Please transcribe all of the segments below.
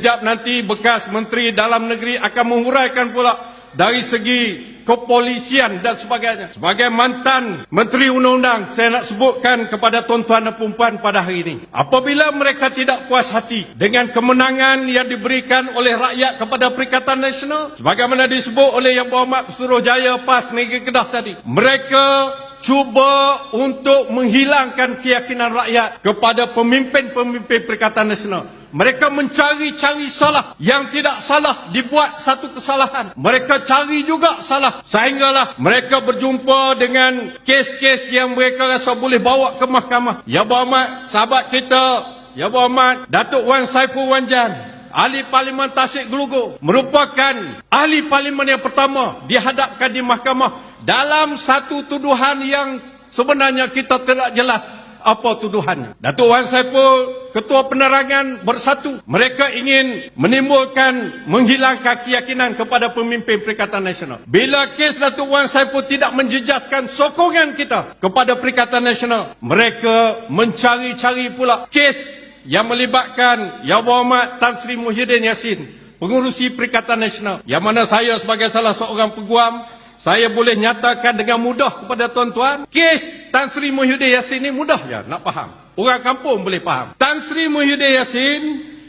sekejap nanti bekas Menteri Dalam Negeri akan menguraikan pula dari segi kepolisian dan sebagainya. Sebagai mantan Menteri Undang-Undang, saya nak sebutkan kepada tuan-tuan dan puan pada hari ini, apabila mereka tidak puas hati dengan kemenangan yang diberikan oleh rakyat kepada Perikatan Nasional, sebagaimana disebut oleh Yang Berhormat Suruhjaya PAS Negeri Kedah tadi, mereka cuba untuk menghilangkan keyakinan rakyat kepada pemimpin-pemimpin Perikatan Nasional. Mereka mencari-cari salah. Yang tidak salah dibuat satu kesalahan. Mereka cari juga salah. Sehinggalah mereka berjumpa dengan kes-kes yang mereka rasa boleh bawa ke mahkamah. Ya Berhormat sahabat kita, Ya Berhormat Datuk Wan Saiful Wanjan, Ahli Parlimen Tasik Gelugor, merupakan ahli parlimen yang pertama dihadapkan di mahkamah dalam satu tuduhan yang sebenarnya kita tidak jelas apa tuduhannya. Datuk Wan Saiful, Ketua Penerangan Bersatu, mereka ingin menimbulkan, menghilangkan keyakinan kepada pemimpin Perikatan Nasional. Bila kes Datuk Wan Saiful tidak menjejaskan sokongan kita kepada Perikatan Nasional, mereka mencari-cari pula kes yang melibatkan Yang Berhormat Tan Sri Muhyiddin Yassin, pengurusi Perikatan Nasional, yang mana saya sebagai salah seorang peguam, saya boleh nyatakan dengan mudah kepada tuan-tuan, kes Tan Sri Muhyiddin Yassin ini mudah je nak faham. Orang kampung boleh faham. Tan Sri Muhyiddin Yassin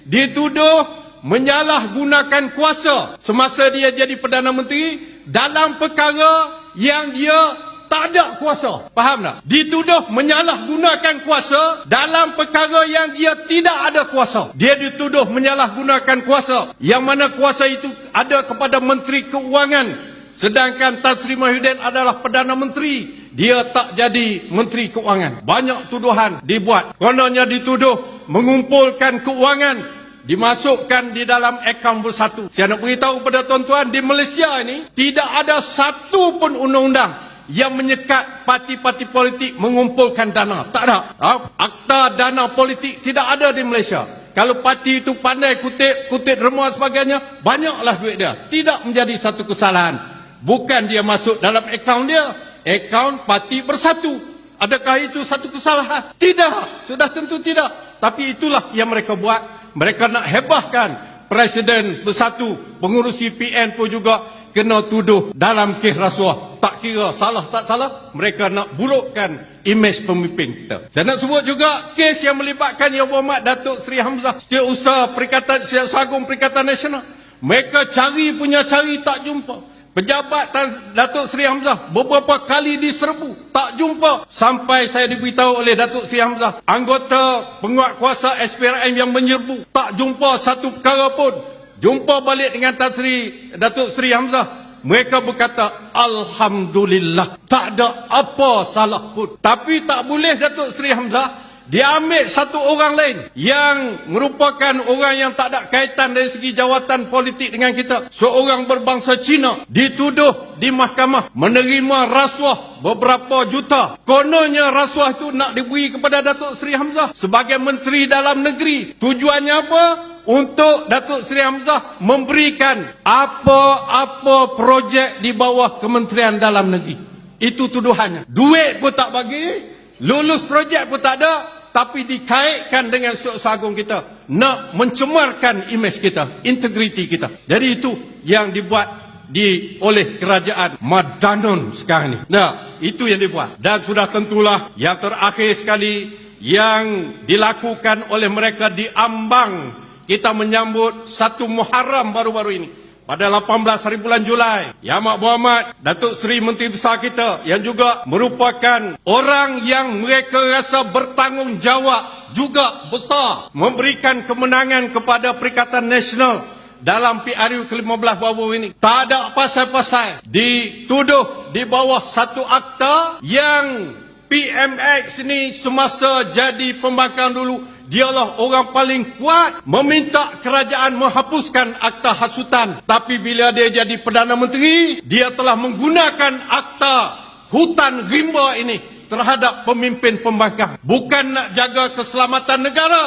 dituduh menyalahgunakan kuasa semasa dia jadi Perdana Menteri dalam perkara yang dia tak ada kuasa. Faham tak? Dituduh menyalahgunakan kuasa dalam perkara yang dia tidak ada kuasa. Dia dituduh menyalahgunakan kuasa, yang mana kuasa itu ada kepada Menteri Keuangan. Sedangkan Tan Sri Muhyiddin adalah Perdana Menteri, dia tak jadi Menteri Keuangan. Banyak tuduhan dibuat. Kononnya dituduh mengumpulkan keuangan, dimasukkan di dalam akaun bersatu. Saya nak beritahu kepada tuan-tuan, di Malaysia ini tidak ada satu pun undang-undang yang menyekat parti-parti politik mengumpulkan dana. Tak ada. Akta dana politik tidak ada di Malaysia. Kalau parti itu pandai kutip remua sebagainya, banyaklah duit dia. Tidak menjadi satu kesalahan. Bukan dia masuk dalam akaun dia, akaun parti bersatu. Adakah itu satu kesalahan? Tidak, sudah tentu tidak. Tapi itulah yang mereka buat. Mereka nak hebahkan Presiden Bersatu, pengurusi PN pun juga kena tuduh dalam kes rasuah. Tak kira salah tak salah, mereka nak burukkan imej pemimpin kita. Saya nak sebut juga kes yang melibatkan Yang Berhormat Datuk Seri Hamzah, Setiausaha Setiausaha Agung Perikatan Nasional. Mereka cari tak jumpa. Pejabat Datuk Seri Hamzah beberapa kali diserbu, tak jumpa. Sampai saya diberitahu oleh Datuk Seri Hamzah, anggota penguatkuasa SPRM yang menyerbu, tak jumpa satu perkara pun. Jumpa balik dengan Datuk Seri Hamzah, mereka berkata, Alhamdulillah, tak ada apa salah pun. Tapi tak boleh Datuk Seri Hamzah dia ambil satu orang lain yang merupakan orang yang tak ada kaitan dari segi jawatan politik dengan kita. Seorang berbangsa Cina dituduh di mahkamah menerima rasuah beberapa juta. Kononnya rasuah itu nak diberi kepada Datuk Seri Hamzah sebagai Menteri Dalam Negeri. Tujuannya apa? Untuk Datuk Seri Hamzah memberikan apa-apa projek di bawah Kementerian Dalam Negeri. Itu tuduhannya. Duit pun tak bagi, lulus projek pun tak ada, tapi dikaitkan dengan Setiausaha Agung kita, nak mencemarkan imej kita, integriti kita. Jadi itu yang dibuat oleh kerajaan Madanon sekarang ni. Nah, itu yang dibuat. Dan sudah tentulah yang terakhir sekali yang dilakukan oleh mereka di ambang kita menyambut 1 Muharram baru-baru ini. Pada 18 hari bulan Julai, Yang Amat Berhormat Datuk Seri Menteri Besar kita, yang juga merupakan orang yang mereka rasa bertanggungjawab juga besar memberikan kemenangan kepada Perikatan Nasional dalam PRU ke-15 baru ini. Tak ada pasal-pasal dituduh di bawah satu akta yang PMX ini semasa jadi pembangkang dulu, dialah orang paling kuat meminta kerajaan menghapuskan akta hasutan. Tapi bila dia jadi Perdana Menteri, dia telah menggunakan akta hutan rimba ini terhadap pemimpin pembangkang. Bukan nak jaga keselamatan negara,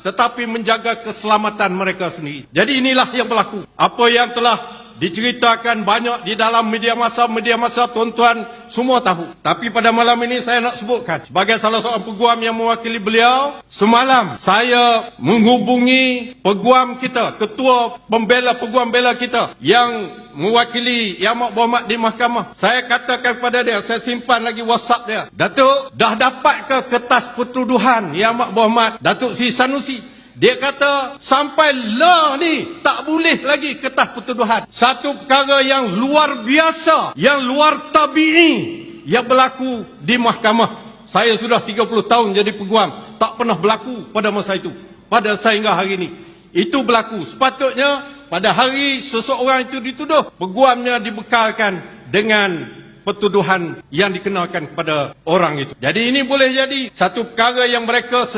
tetapi menjaga keselamatan mereka sendiri. Jadi inilah yang berlaku. Apa yang telah diceritakan banyak di dalam media massa tuan-tuan semua tahu. Tapi pada malam ini saya nak sebutkan sebagai salah seorang peguam yang mewakili beliau, semalam saya menghubungi peguam kita, ketua peguam bela kita yang mewakili Yang Amat Berhormat di mahkamah. Saya katakan kepada dia, saya simpan lagi WhatsApp dia. Datuk, dah dapat ke kertas pertuduhan Yang Amat Berhormat Datuk Seri Sanusi? Dia kata sampai lah ni tak boleh lagi kertas pertuduhan. Satu perkara yang luar biasa, yang luar tabi'i yang berlaku di mahkamah. Saya sudah 30 tahun jadi peguam, tak pernah berlaku pada masa itu, pada sehingga hari ini. Itu berlaku. Sepatutnya pada hari seseorang itu dituduh, peguamnya dibekalkan dengan pertuduhan yang dikenakan kepada orang itu. Jadi ini boleh jadi satu perkara yang mereka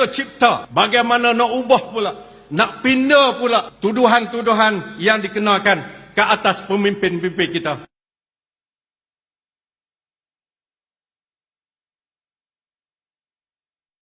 cipta. Bagaimana nak ubah pula, nak pindah pula tuduhan-tuduhan yang dikenakan ke atas pemimpin-pemimpin kita.